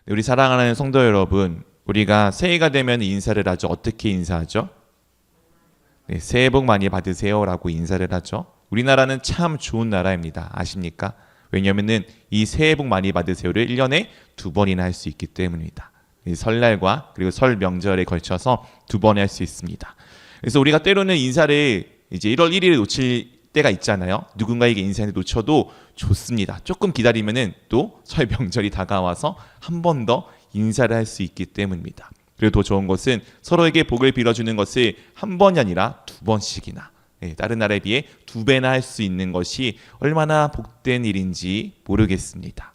우리 사랑하는 성도 여러분, 우리가 새해가 되면 인사를 하죠. 어떻게 인사하죠? 네, 새해 복 많이 받으세요라고 인사를 하죠. 우리나라는 참 좋은 나라입니다. 아십니까? 왜냐하면은 이 새해 복 많이 받으세요를 1년에 2번이나 할 수 있기 때문입니다. 설날과 그리고 설 명절에 걸쳐서 2번 할 수 있습니다. 그래서 우리가 때로는 인사를 이제 1월 1일에 놓칠 때가 있잖아요. 누군가에게 인사를 놓쳐도 좋습니다. 조금 기다리면은 또 설 명절이 다가와서 한 번 더 인사를 할 수 있기 때문입니다. 그리고 더 좋은 것은 서로에게 복을 빌어주는 것을 한 번이 아니라 2번씩이나, 다른 나라에 비해 2배나 할 수 있는 것이 얼마나 복된 일인지 모르겠습니다.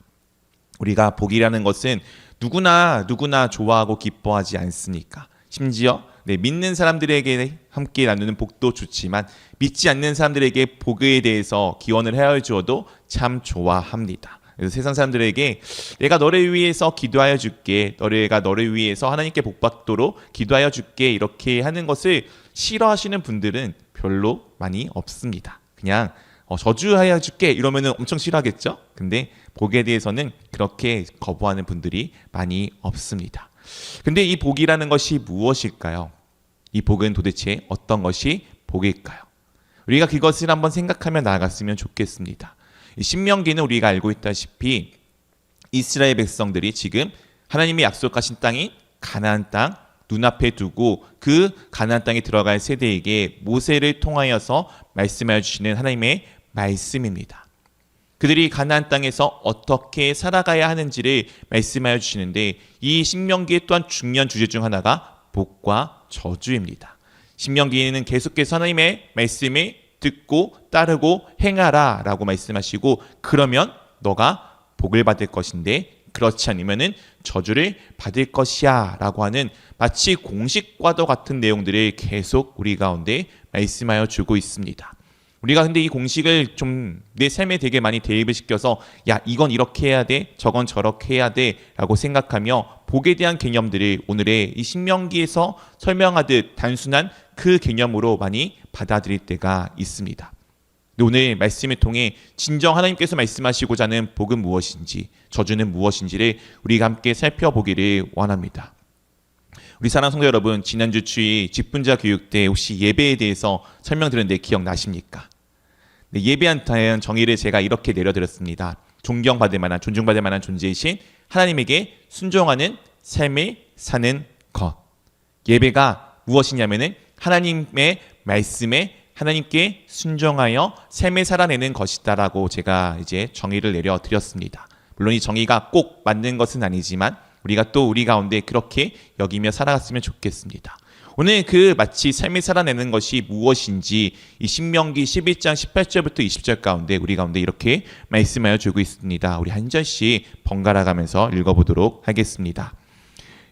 우리가 복이라는 것은 누구나 좋아하고 기뻐하지 않습니까? 심지어 믿는 사람들에게 함께 나누는 복도 좋지만 믿지 않는 사람들에게 복에 대해서 기원을 헤어 주어도 참 좋아합니다. 그래서 세상 사람들에게 내가 너를 위해서 기도하여 줄게, 내가 너를 위해서 하나님께 복받도록 기도하여 줄게, 이렇게 하는 것을 싫어하시는 분들은 별로 많이 없습니다. 그냥 저주하여 줄게 이러면은 엄청 싫어하겠죠? 근데 복에 대해서는 그렇게 거부하는 분들이 많이 없습니다. 근데 이 복이라는 것이 무엇일까요? 이 복은 도대체 어떤 것이 복일까요? 우리가 그것을 한번 생각하며 나아갔으면 좋겠습니다. 신명기는 우리가 알고 있다시피 이스라엘 백성들이 지금 하나님의 약속하신 땅인 가나안 땅 눈앞에 두고 그 가나안 땅에 들어갈 세대에게 모세를 통하여서 말씀하여 주시는 하나님의 말씀입니다. 그들이 가나안 땅에서 어떻게 살아가야 하는지를 말씀하여 주시는데 이 신명기의 또한 중요한 주제 중 하나가 복과 저주입니다. 신명기에는 계속해서 하나님의 말씀을 듣고 따르고 행하라 라고 말씀하시고, 그러면 너가 복을 받을 것인데 그렇지 않으면 저주를 받을 것이야 라고 하는 마치 공식과도 같은 내용들을 계속 우리 가운데 말씀하여 주고 있습니다. 우리가 근데 이 공식을 좀 내 삶에 되게 많이 대입을 시켜서 야, 이건 이렇게 해야 돼, 저건 저렇게 해야 돼 라고 생각하며 복에 대한 개념들을 오늘의 이 신명기에서 설명하듯 단순한 그 개념으로 많이 받아들일 때가 있습니다. 오늘 말씀을 통해 진정 하나님께서 말씀하시고자 하는 복은 무엇인지, 저주는 무엇인지를 우리가 함께 살펴보기를 원합니다. 우리 사랑하는 성도 여러분, 지난주 주일 직분자 교육 때 혹시 예배에 대해서 설명드렸는데 기억나십니까? 네, 예배한 다음 정의를 제가 이렇게 내려드렸습니다. 존경받을 만한, 존중받을 만한 존재이신 하나님에게 순종하는 삶을 사는 것. 예배가 무엇이냐면은 하나님의 말씀에 하나님께 순종하여 삶을 살아내는 것이다라고 제가 이제 정의를 내려드렸습니다. 물론 이 정의가 꼭 맞는 것은 아니지만 우리가 또 우리 가운데 그렇게 여기며 살아갔으면 좋겠습니다. 오늘 그 마치 삶을 살아내는 것이 무엇인지 이 신명기 11장 18절부터 20절 가운데 우리 가운데 이렇게 말씀하여 주고 있습니다. 우리 한 절씩 번갈아 가면서 읽어보도록 하겠습니다.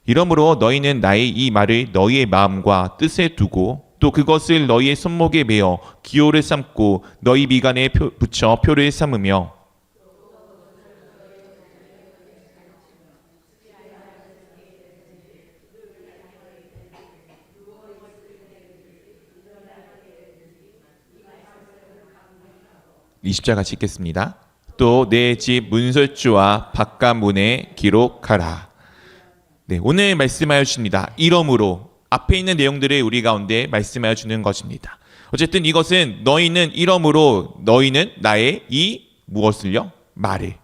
이러므로 너희는 나의 이 말을 너희의 마음과 뜻에 두고 또 그것을 너희의 손목에 매어 기호를 삼고 너희 미간에 붙여 표를 삼으며 20절 같이 읽겠습니다. 또 내 집 문설주와 바깥 문에 기록하라. 네, 오늘 말씀하여 주십니다. 이러므로 앞에 있는 내용들을 우리 가운데 말씀하여 주는 것입니다. 어쨌든 이것은 너희는 이러므로 너희는 나의 이 무엇을요? 말을.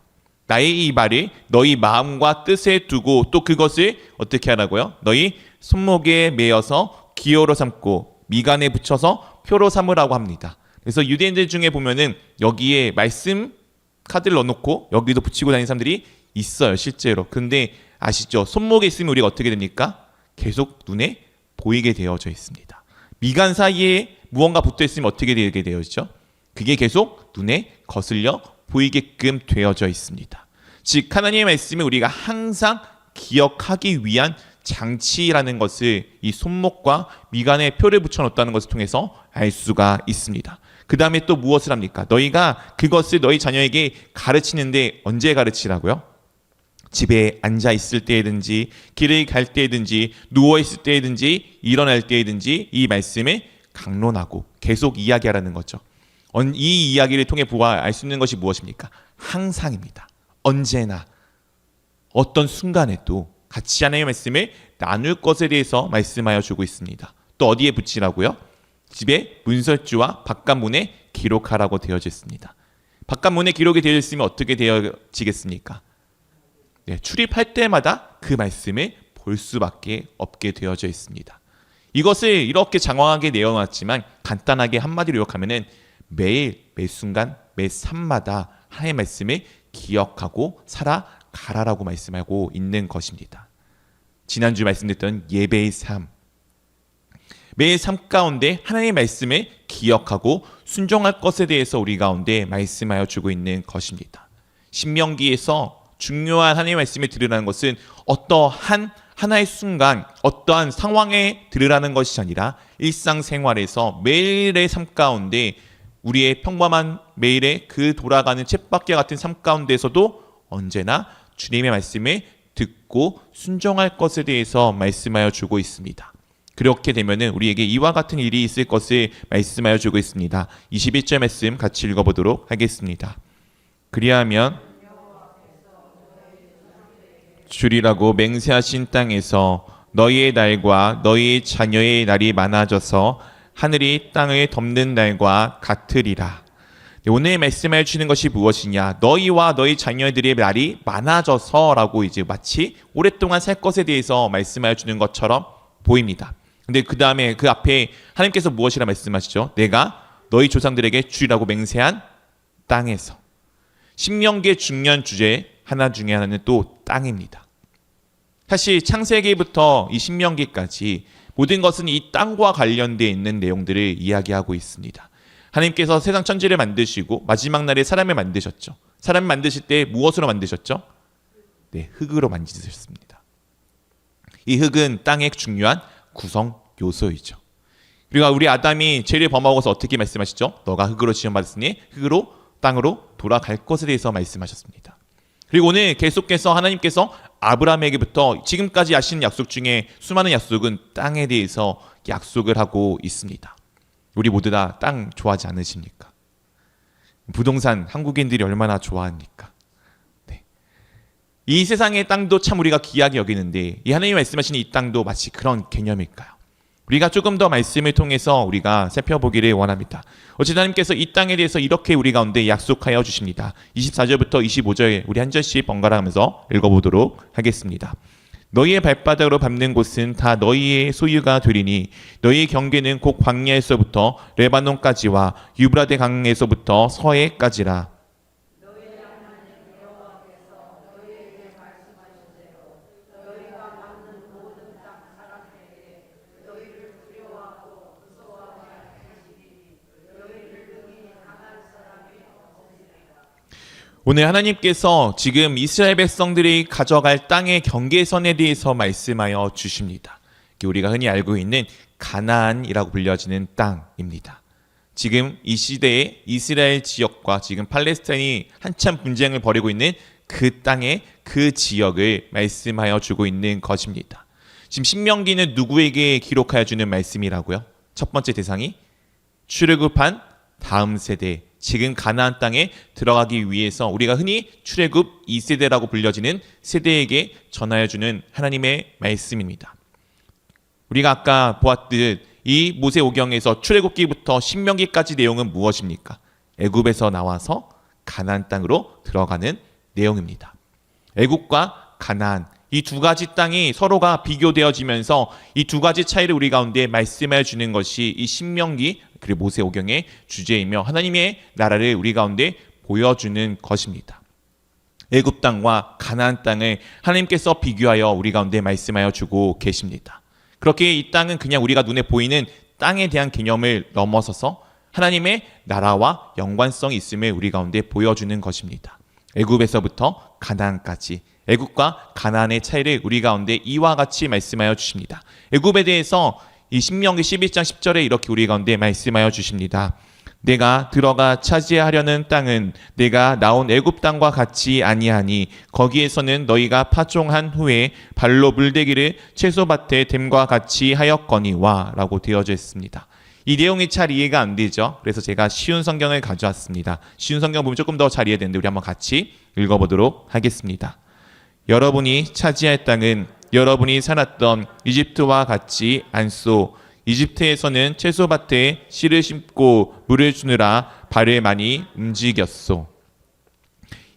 나의 이 말을 너희 마음과 뜻에 두고 또 그것을 어떻게 하라고요? 너희 손목에 매어서 기호로 삼고 미간에 붙여서 표로 삼으라고 합니다. 그래서 유대인들 중에 보면은 여기에 말씀 카드를 넣어놓고 여기도 붙이고 다니는 사람들이 있어요, 실제로. 근데 아시죠? 손목에 있으면 우리가 어떻게 됩니까? 계속 눈에 보이게 되어져 있습니다. 미간 사이에 무언가 붙어 있으면 어떻게 되게 되어지죠? 그게 계속 눈에 거슬려 보이게끔 되어져 있습니다. 즉 하나님의 말씀을 우리가 항상 기억하기 위한 장치라는 것을 이 손목과 미간에 표를 붙여놓았다는 것을 통해서 알 수가 있습니다. 그 다음에 또 무엇을 합니까? 너희가 그것을 너희 자녀에게 가르치는데 언제 가르치라고요? 집에 앉아 있을 때든지 길을 갈 때든지 누워 있을 때든지 일어날 때든지 이 말씀을 강론하고 계속 이야기하라는 거죠. 이 이야기를 통해 알 수 있는 것이 무엇입니까? 항상입니다. 언제나 어떤 순간에도 같이 하나님의 말씀을 나눌 것에 대해서 말씀하여 주고 있습니다. 또 어디에 붙이라고요? 집에 문설주와 바깥문에 기록하라고 되어져 있습니다. 바깥문에 기록이 되어 있으면 어떻게 되어지겠습니까? 네, 출입할 때마다 그 말씀을 볼 수밖에 없게 되어져 있습니다. 이것을 이렇게 장황하게 내어놨지만 간단하게 한마디로 요약하면은 매일 매 순간 매 삶마다 하나님의 말씀을 기억하고 살아가라라고 말씀하고 있는 것입니다. 지난주 말씀드렸던 예배의 삶, 매일 삶 가운데 하나님의 말씀을 기억하고 순종할 것에 대해서 우리 가운데 말씀하여 주고 있는 것입니다. 신명기에서 중요한 하나님의 말씀을 들으라는 것은 어떠한 하나의 순간, 어떠한 상황에 들으라는 것이 아니라 일상생활에서 매일의 삶 가운데 우리의 평범한 매일의 그 돌아가는 쳇바퀴와 같은 삶 가운데서도 언제나 주님의 말씀을 듣고 순종할 것에 대해서 말씀하여 주고 있습니다. 그렇게 되면은 우리에게 이와 같은 일이 있을 것을 말씀하여 주고 있습니다. 21절 말씀 같이 읽어보도록 하겠습니다. 그리하면 주리라고 맹세하신 땅에서 너희의 날과 너희 자녀의 날이 많아져서 하늘이 땅을 덮는 날과 같으리라. 오늘 말씀해 주는 것이 무엇이냐? 너희와 너희 자녀들의 날이 많아져서 라고 이제 마치 오랫동안 살 것에 대해서 말씀해 주는 것처럼 보입니다. 근데 그 다음에 그 앞에 하나님께서 무엇이라 말씀하시죠? 내가 너희 조상들에게 주리라고 맹세한 땅에서. 신명기의 중요한 주제 하나 중에 하나는 또 땅입니다. 사실 창세기부터 이 신명기까지 모든 것은 이 땅과 관련되어 있는 내용들을 이야기하고 있습니다. 하나님께서 세상 천지를 만드시고 마지막 날에 사람을 만드셨죠. 사람을 만드실 때 무엇으로 만드셨죠? 네, 흙으로 만드셨습니다. 이 흙은 땅의 중요한 구성 요소이죠. 그리고 우리 아담이 죄를 범하고서 어떻게 말씀하시죠? 너가 흙으로 지음받았으니 흙으로 땅으로 돌아갈 것에 대해서 말씀하셨습니다. 그리고 오늘 계속해서 하나님께서 아브라함에게부터 지금까지 하신 약속 중에 수많은 약속은 땅에 대해서 약속을 하고 있습니다. 우리 모두 다 땅 좋아하지 않으십니까? 부동산 한국인들이 얼마나 좋아합니까? 네. 이 세상의 땅도 참 우리가 귀하게 여기는데 이 하나님이 말씀하시는 이 땅도 마치 그런 개념일까요? 우리가 조금 더 말씀을 통해서 우리가 살펴보기를 원합니다. 어쨌든 하나님께서 이 땅에 대해서 이렇게 우리 가운데 약속하여 주십니다. 24절부터 25절 우리 한 절씩 번갈아 가면서 읽어보도록 하겠습니다. 너희의 발바닥으로 밟는 곳은 다 너희의 소유가 되리니 너희의 경계는 곧 광야에서부터 레바논까지와 유브라데 강에서부터 서해까지라. 오늘 하나님께서 지금 이스라엘 백성들이 가져갈 땅의 경계선에 대해서 말씀하여 주십니다. 우리가 흔히 알고 있는 가나안이라고 불려지는 땅입니다. 지금 이 시대에 이스라엘 지역과 지금 팔레스타인이 한참 분쟁을 벌이고 있는 그 땅의 그 지역을 말씀하여 주고 있는 것입니다. 지금 신명기는 누구에게 기록하여 주는 말씀이라고요? 첫 번째 대상이 출애굽한 다음 세대, 지금 가나안 땅에 들어가기 위해서 우리가 흔히 출애굽 2세대라고 불려지는 세대에게 전하여 주는 하나님의 말씀입니다. 우리가 아까 보았듯 이 모세오경에서 출애굽기부터 신명기까지 내용은 무엇입니까? 애굽에서 나와서 가나안 땅으로 들어가는 내용입니다. 애굽과 가나안 이 두 가지 땅이 서로가 비교되어지면서 이 두 가지 차이를 우리 가운데 말씀해 주는 것이 이 신명기 그리고 모세오경의 주제이며 하나님의 나라를 우리 가운데 보여주는 것입니다. 애굽 땅과 가나안 땅을 하나님께서 비교하여 우리 가운데 말씀하여 주고 계십니다. 그렇게 이 땅은 그냥 우리가 눈에 보이는 땅에 대한 개념을 넘어서서 하나님의 나라와 연관성이 있음을 우리 가운데 보여주는 것입니다. 애굽에서부터 가나안까지 애굽과 가나안의 차이를 우리 가운데 이와 같이 말씀하여 주십니다. 애굽에 대해서 이 신명기 11장 10절에 이렇게 우리 가운데 말씀하여 주십니다. 내가 들어가 차지하려는 땅은 내가 나온 애굽 땅과 같이 아니하니 거기에서는 너희가 파종한 후에 발로 물대기를 채소밭에 댐과 같이 하였거니와 라고 되어져 있습니다. 이 내용이 잘 이해가 안 되죠. 그래서 제가 쉬운 성경을 가져왔습니다. 쉬운 성경 보면 조금 더 잘 이해되는데 우리 한번 같이 읽어보도록 하겠습니다. 여러분이 차지할 땅은 여러분이 살았던 이집트와 같지 않소. 이집트에서는 채소밭에 씨를 심고 물을 주느라 발을 많이 움직였소.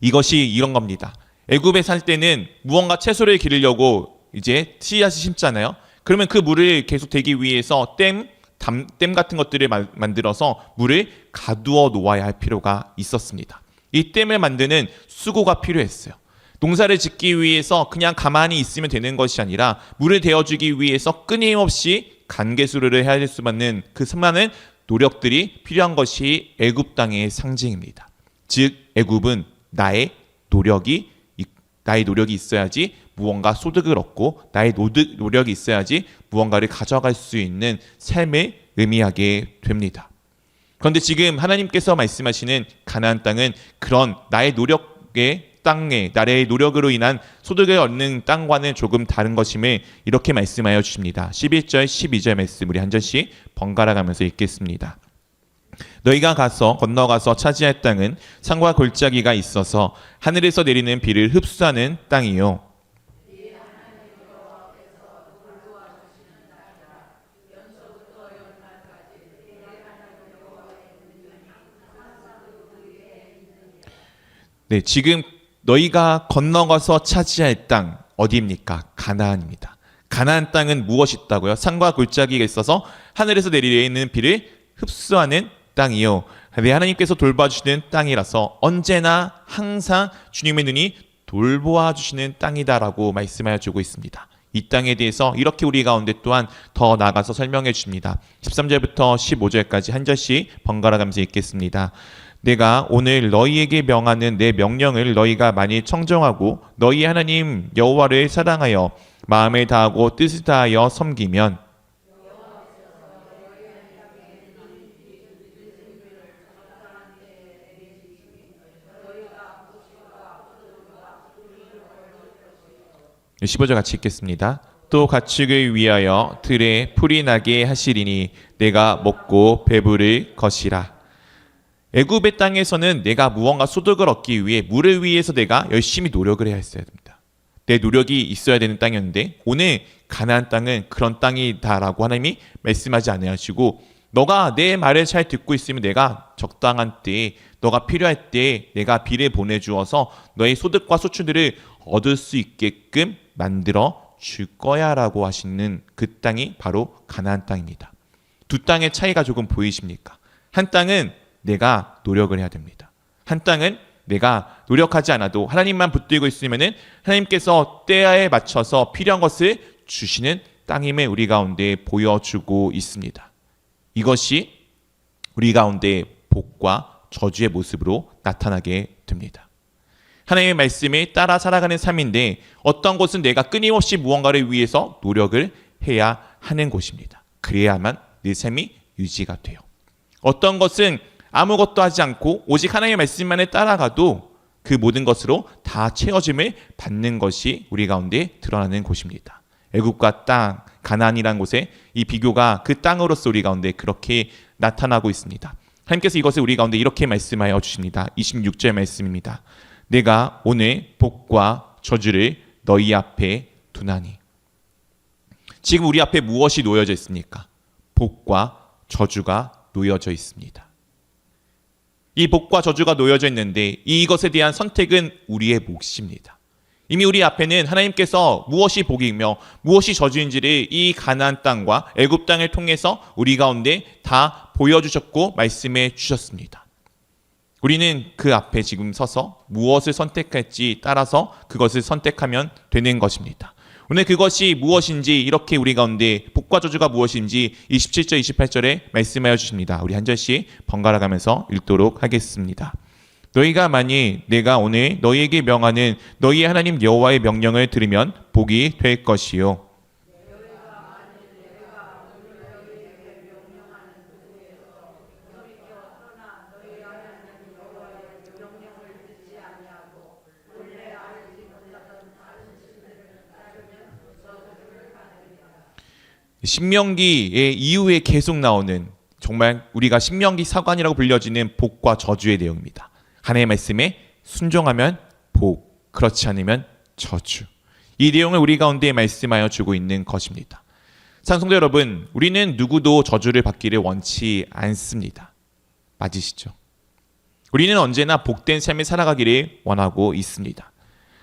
이것이 이런 겁니다. 애굽에 살 때는 무언가 채소를 기르려고 이제 씨앗을 심잖아요. 그러면 그 물을 계속 대기 위해서 댐 같은 것들을 만들어서 물을 가두어 놓아야 할 필요가 있었습니다. 이 댐을 만드는 수고가 필요했어요. 농사를 짓기 위해서 그냥 가만히 있으면 되는 것이 아니라 물을 대어주기 위해서 끊임없이 간개수를 해야 될 수밖에 그 수많은 노력들이 필요한 것이 애굽 땅의 상징입니다. 즉 애굽은 나의 노력이 있어야지 무언가 소득을 얻고 나의 노력이 있어야지 무언가를 가져갈 수 있는 삶을 의미하게 됩니다. 그런데 지금 하나님께서 말씀하시는 가나안 땅은 그런 나의 노력으로 인한 소득을 얻는 땅과는 조금 다른 것임을 이렇게 말씀하여 주십니다. 11절 12절 말씀 우리 한 절씩 번갈아 가면서 읽겠습니다. 너희가 건너가서 차지할 땅은 산과 골짜기가 있어서 하늘에서 내리는 비를 흡수하는 땅이요. 네, 지금 너희가 건너가서 차지할 땅 어디입니까? 가나안입니다. 가나안 땅은 무엇이 있다고요? 산과 골짜기가 있어서 하늘에서 내리는 비를 흡수하는 땅이요. 하나님께서 돌봐주시는 땅이라서 언제나 항상 주님의 눈이 돌보아주시는 땅이다라고 말씀하여 주고 있습니다. 이 땅에 대해서 이렇게 우리 가운데 또한 더 나아가서 설명해 주십니다. 13절부터 15절까지 한 절씩 번갈아 가면서 읽겠습니다. 내가 오늘 너희에게 명하는 내 명령을 너희가 많이 청정하고 너희 하나님 여호와를 사랑하여 마음을 다하고 뜻을 다하여 섬기면 네, 15절 같이 읽겠습니다. 또 가축을 위하여 들에 풀이 나게 하시리니 내가 먹고 배부를 것이라. 애굽의 땅에서는 내가 무언가 소득을 얻기 위해 물을 위해서 내가 열심히 노력을 해야 했어야 됩니다. 내 노력이 있어야 되는 땅이었는데 오늘 가나안 땅은 그런 땅이다라고 하나님이 말씀하지 않으시고 너가 내 말을 잘 듣고 있으면 내가 적당한 때에 너가 필요할 때에 내가 비를 보내주어서 너의 소득과 소출들을 얻을 수 있게끔 만들어 줄 거야 라고 하시는 그 땅이 바로 가나안 땅입니다. 두 땅의 차이가 조금 보이십니까? 한 땅은 내가 노력을 해야 됩니다. 한 땅은 내가 노력하지 않아도 하나님만 붙들고 있으면은 하나님께서 때에 맞춰서 필요한 것을 주시는 땅임을 우리 가운데 보여주고 있습니다. 이것이 우리 가운데 복과 저주의 모습으로 나타나게 됩니다. 하나님의 말씀에 따라 살아가는 삶인데 어떤 곳은 내가 끊임없이 무언가를 위해서 노력을 해야 하는 곳입니다. 그래야만 내 삶이 유지가 돼요. 어떤 것은 아무것도 하지 않고 오직 하나님의 말씀만을 따라가도 그 모든 것으로 다 채워짐을 받는 것이 우리 가운데 드러나는 곳입니다. 애굽과 땅, 가나안이라는 곳에 이 비교가 그 땅으로서 우리 가운데 그렇게 나타나고 있습니다. 하나님께서 이것을 우리 가운데 이렇게 말씀하여 주십니다. 26절 말씀입니다. 내가 오늘 복과 저주를 너희 앞에 두나니. 지금 우리 앞에 무엇이 놓여져 있습니까? 복과 저주가 놓여져 있습니다. 이 복과 저주가 놓여져 있는데 이것에 대한 선택은 우리의 몫입니다. 이미 우리 앞에는 하나님께서 무엇이 복이며 무엇이 저주인지를 이 가나안 땅과 애굽 땅을 통해서 우리 가운데 다 보여주셨고 말씀해 주셨습니다. 우리는 그 앞에 지금 서서 무엇을 선택할지 따라서 그것을 선택하면 되는 것입니다. 오늘 그것이 무엇인지 이렇게 우리 가운데 복과 저주가 무엇인지 27절 28절에 말씀하여 주십니다. 우리 한 절씩 번갈아 가면서 읽도록 하겠습니다. 너희가 만일 내가 오늘 너희에게 명하는 너희 하나님 여호와의 명령을 들으면 복이 될 것이요. 신명기의 이후에 계속 나오는 정말 우리가 신명기 사관이라고 불려지는 복과 저주의 내용입니다. 하나님의 말씀에 순종하면 복, 그렇지 않으면 저주. 이 내용을 우리 가운데 말씀하여 주고 있는 것입니다. 찬송자 여러분, 우리는 누구도 저주를 받기를 원치 않습니다. 맞으시죠? 우리는 언제나 복된 삶을 살아가기를 원하고 있습니다.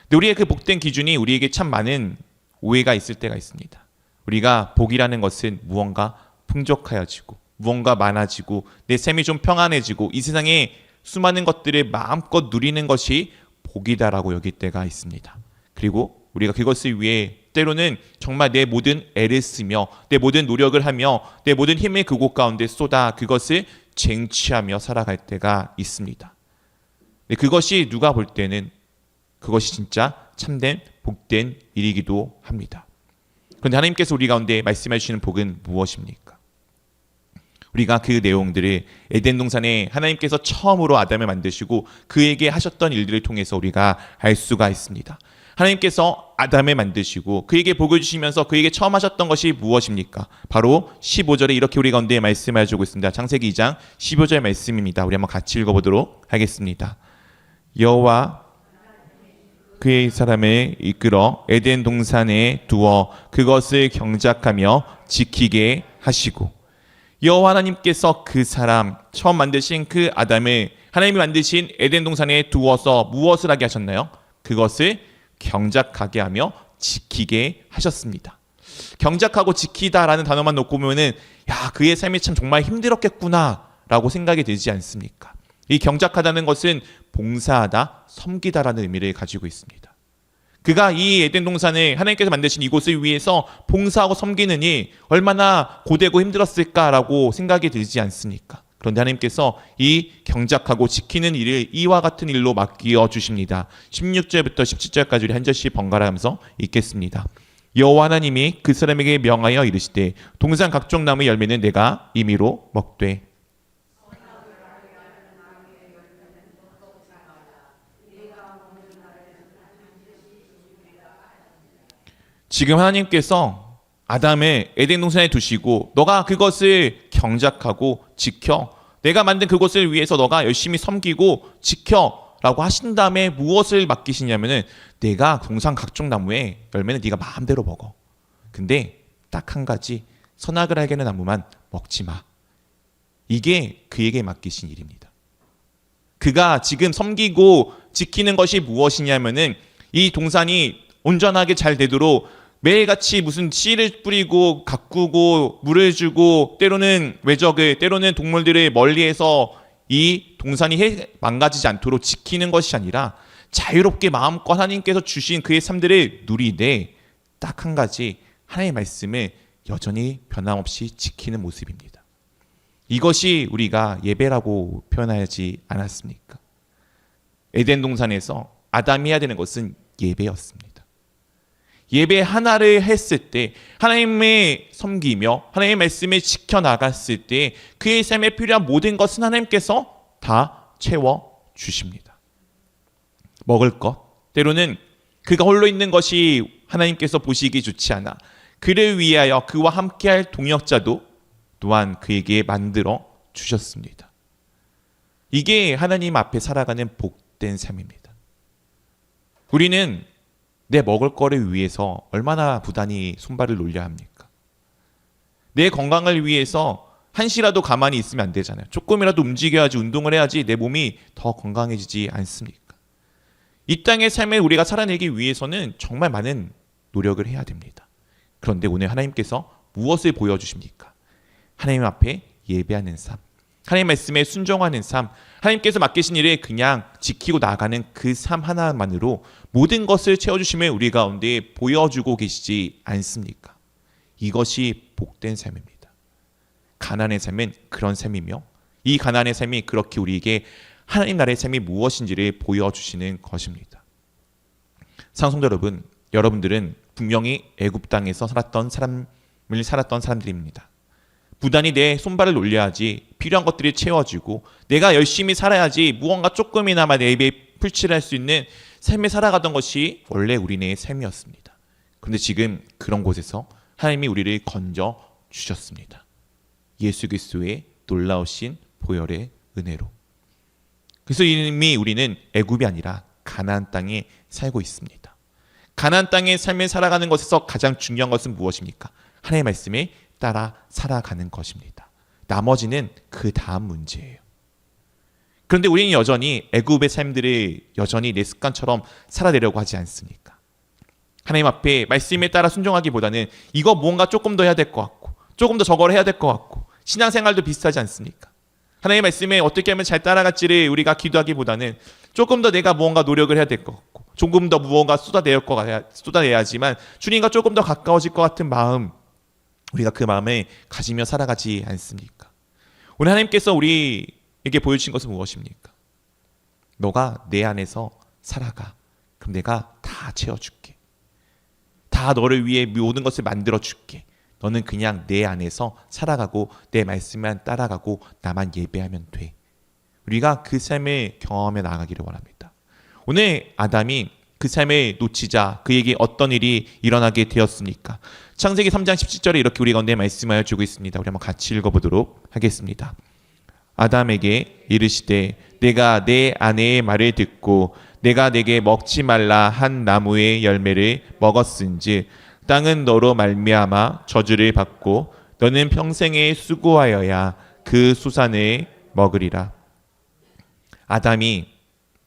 근데 우리의 그 복된 기준이 우리에게 참 많은 오해가 있을 때가 있습니다. 우리가 복이라는 것은 무언가 풍족하여지고 무언가 많아지고 내 삶이 좀 평안해지고 이 세상에 수많은 것들을 마음껏 누리는 것이 복이다라고 여길 때가 있습니다. 그리고 우리가 그것을 위해 때로는 정말 내 모든 애를 쓰며 내 모든 노력을 하며 내 모든 힘을 그곳 가운데 쏟아 그것을 쟁취하며 살아갈 때가 있습니다. 근데 그것이 누가 볼 때는 그것이 진짜 참된 복된 일이기도 합니다. 그런데 하나님께서 우리 가운데 말씀해 주시는 복은 무엇입니까? 우리가 그 내용들을 에덴 동산에 하나님께서 처음으로 아담을 만드시고 그에게 하셨던 일들을 통해서 우리가 알 수가 있습니다. 하나님께서 아담을 만드시고 그에게 복을 주시면서 그에게 처음 하셨던 것이 무엇입니까? 바로 15절에 이렇게 우리 가운데 말씀해 주고 있습니다. 창세기 2장 15절 말씀입니다. 우리 한번 같이 읽어보도록 하겠습니다. 여호와 그의 사람을 이끌어 에덴 동산에 두어 그것을 경작하며 지키게 하시고 여호와 하나님께서 그 사람 처음 만드신 그 아담을 하나님이 만드신 에덴 동산에 두어서 무엇을 하게 하셨나요? 그것을 경작하게 하며 지키게 하셨습니다. 경작하고 지키다라는 단어만 놓고 보면은 야, 그의 삶이 참 정말 힘들었겠구나라고 생각이 들지 않습니까? 이 경작하다는 것은 봉사하다, 섬기다라는 의미를 가지고 있습니다. 그가 이 에덴 동산을 하나님께서 만드신 이곳을 위해서 봉사하고 섬기는 일 얼마나 고되고 힘들었을까라고 생각이 들지 않습니까? 그런데 하나님께서 이 경작하고 지키는 일을 이와 같은 일로 맡겨 주십니다. 16절부터 17절까지 우리 한 절씩 번갈아 가면서 읽겠습니다. 여호와 하나님이 그 사람에게 명하여 이르시되 동산 각종 나무의 열매는 내가 임의로 먹되 지금 하나님께서 아담을 에덴 동산에 두시고 너가 그것을 경작하고 지켜 내가 만든 그것을 위해서 너가 열심히 섬기고 지켜라고 하신 다음에 무엇을 맡기시냐면은 내가 동산 각종 나무의 열매는 네가 마음대로 먹어. 근데 딱 한 가지 선악을 알게 하는 나무만 먹지 마. 이게 그에게 맡기신 일입니다. 그가 지금 섬기고 지키는 것이 무엇이냐면은 이 동산이 온전하게 잘 되도록 매일같이 무슨 씨를 뿌리고 가꾸고 물을 주고 때로는 외적을 때로는 동물들을 멀리해서 이 동산이 망가지지 않도록 지키는 것이 아니라 자유롭게 마음껏 하나님께서 주신 그의 삶들을 누리되 딱 한 가지 하나님의 말씀을 여전히 변함없이 지키는 모습입니다. 이것이 우리가 예배라고 표현하지 않았습니까? 에덴 동산에서 아담이 해야 되는 것은 예배였습니다. 예배 하나를 했을 때 하나님의 섬기며 하나님의 말씀을 지켜나갔을 때 그의 삶에 필요한 모든 것은 하나님께서 다 채워주십니다. 먹을 것, 때로는 그가 홀로 있는 것이 하나님께서 보시기 좋지 않아 그를 위하여 그와 함께할 동역자도 또한 그에게 만들어 주셨습니다. 이게 하나님 앞에 살아가는 복된 삶입니다. 우리는 내 먹을 거를 위해서 얼마나 부단히 손발을 놀려야 합니까? 내 건강을 위해서 한시라도 가만히 있으면 안 되잖아요. 조금이라도 움직여야지, 운동을 해야지 내 몸이 더 건강해지지 않습니까? 이 땅의 삶을 우리가 살아내기 위해서는 정말 많은 노력을 해야 됩니다. 그런데 오늘 하나님께서 무엇을 보여주십니까? 하나님 앞에 예배하는 삶, 하나님 말씀에 순종하는 삶, 하나님께서 맡기신 일을 그냥 지키고 나가는 그 삶 하나만으로 모든 것을 채워주심을 우리 가운데 보여주고 계시지 않습니까? 이것이 복된 삶입니다. 가난의 삶은 그런 삶이며 이 가난의 삶이 그렇게 우리에게 하나님 나라의 삶이 무엇인지를 보여주시는 것입니다. 사랑성도 여러분, 여러분들은 분명히 애굽 땅에서 살았던 사람들입니다. 부단히 내 손발을 놀려야지 필요한 것들이 채워지고 내가 열심히 살아야지 무언가 조금이나마 내 입에 풀칠할 수 있는 삶을 살아가던 것이 원래 우리네의 삶이었습니다. 그런데 지금 그런 곳에서 하나님이 우리를 건져 주셨습니다. 예수 그리스도의 놀라우신 보혈의 은혜로. 그래서 이미 우리는 애굽이 아니라 가나안 땅에 살고 있습니다. 가나안 땅의 삶을 살아가는 것에서 가장 중요한 것은 무엇입니까? 하나님의 말씀에 따라 살아가는 것입니다. 나머지는 그 다음 문제예요. 그런데 우리는 여전히 애굽의 삶들을 여전히 내 습관처럼 살아내려고 하지 않습니까? 하나님 앞에 말씀에 따라 순종하기보다는 이거 무언가 조금 더 해야 될 것 같고 조금 더 저걸 해야 될 것 같고 신앙생활도 비슷하지 않습니까? 하나님의 말씀에 어떻게 하면 잘 따라갈지를 우리가 기도하기보다는 조금 더 내가 무언가 노력을 해야 될 것 같고 조금 더 무언가 쏟아내야지만 주님과 조금 더 가까워질 것 같은 마음, 우리가 그 마음을 가지며 살아가지 않습니까? 오늘 하나님께서 우리에게 보여주신 것은 무엇입니까? 너가 내 안에서 살아가. 그럼 내가 다 채워줄게. 다 너를 위해 모든 것을 만들어줄게. 너는 그냥 내 안에서 살아가고 내 말씀만 따라가고 나만 예배하면 돼. 우리가 그 삶을 경험해 나가기를 원합니다. 오늘 아담이 그 삶을 놓치자 그에게 어떤 일이 일어나게 되었습니까? 창세기 3장 17절에 이렇게 우리 가운데 말씀하여 주고 있습니다. 우리 한번 같이 읽어보도록 하겠습니다. 아담에게 이르시되 내가 내 아내의 말을 듣고 내가 내게 먹지 말라 한 나무의 열매를 먹었은즉 땅은 너로 말미암아 저주를 받고 너는 평생에 수고하여야 그 수산을 먹으리라. 아담이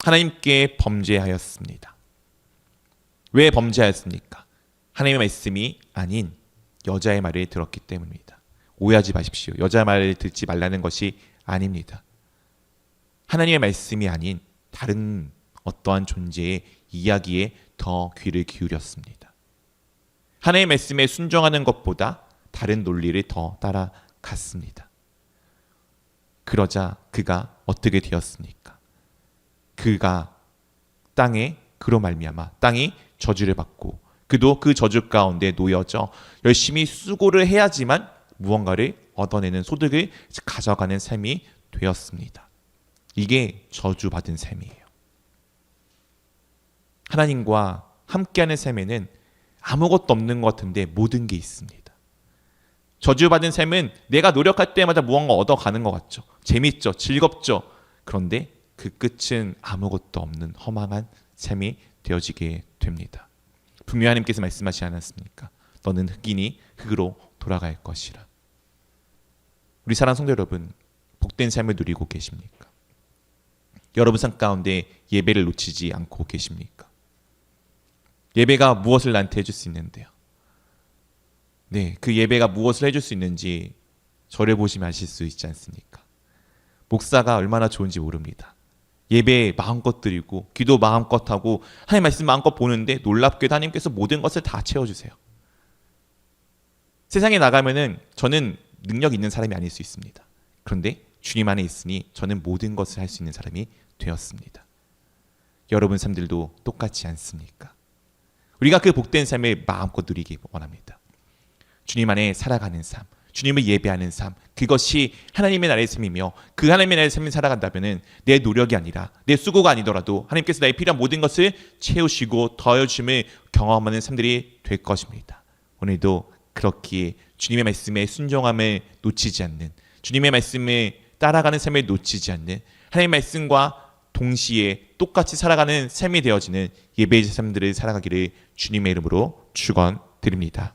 하나님께 범죄하였습니다. 왜 범죄하였습니까? 하나님의 말씀이 아닌 여자의 말을 들었기 때문입니다. 오해하지 마십시오. 여자의 말을 듣지 말라는 것이 아닙니다. 하나님의 말씀이 아닌 다른 어떠한 존재의 이야기에 더 귀를 기울였습니다. 하나님의 말씀에 순종하는 것보다 다른 논리를 더 따라갔습니다. 그러자 그가 어떻게 되었습니까? 그가 땅에 그로 말미암아 땅이 저주를 받고 그도 그 저주 가운데 놓여져 열심히 수고를 해야지만 무언가를 얻어내는 소득을 가져가는 삶이 되었습니다. 이게 저주받은 삶이에요. 하나님과 함께하는 삶에는 아무것도 없는 것 같은데 모든 게 있습니다. 저주받은 삶은 내가 노력할 때마다 무언가 얻어가는 것 같죠. 재밌죠. 즐겁죠. 그런데 그 끝은 아무것도 없는 허망한 삶이 되어지게 됩니다. 분명히 하나님께서 말씀하시지 않았습니까? 너는 흙이니 흙으로 돌아갈 것이라. 우리 사랑하는 성도 여러분, 복된 삶을 누리고 계십니까? 여러분 삶 가운데 예배를 놓치지 않고 계십니까? 예배가 무엇을 나한테 해줄 수 있는데요? 네, 그 예배가 무엇을 해줄 수 있는지 저를 보시면 아실 수 있지 않습니까? 목사가 얼마나 좋은지 모릅니다. 예배 마음껏 드리고 기도 마음껏 하고 하나님 말씀 마음껏 보는데 놀랍게도 하나님께서 모든 것을 다 채워주세요. 세상에 나가면은 저는 능력 있는 사람이 아닐 수 있습니다. 그런데 주님 안에 있으니 저는 모든 것을 할 수 있는 사람이 되었습니다. 여러분 삶들도 똑같지 않습니까? 우리가 그 복된 삶을 마음껏 누리기 원합니다. 주님 안에 살아가는 삶, 주님을 예배하는 삶, 그것이 하나님의 나라의 삶이며 그 하나님의 나라의 삶을 살아간다면 내 노력이 아니라 내 수고가 아니더라도 하나님께서 나의 필요한 모든 것을 채우시고 더해주심을 경험하는 삶들이 될 것입니다. 오늘도 그렇기에 주님의 말씀에 순종함을 놓치지 않는, 주님의 말씀을 따라가는 삶을 놓치지 않는, 하나님의 말씀과 동시에 똑같이 살아가는 삶이 되어지는 예배의 삶들을 살아가기를 주님의 이름으로 축원드립니다.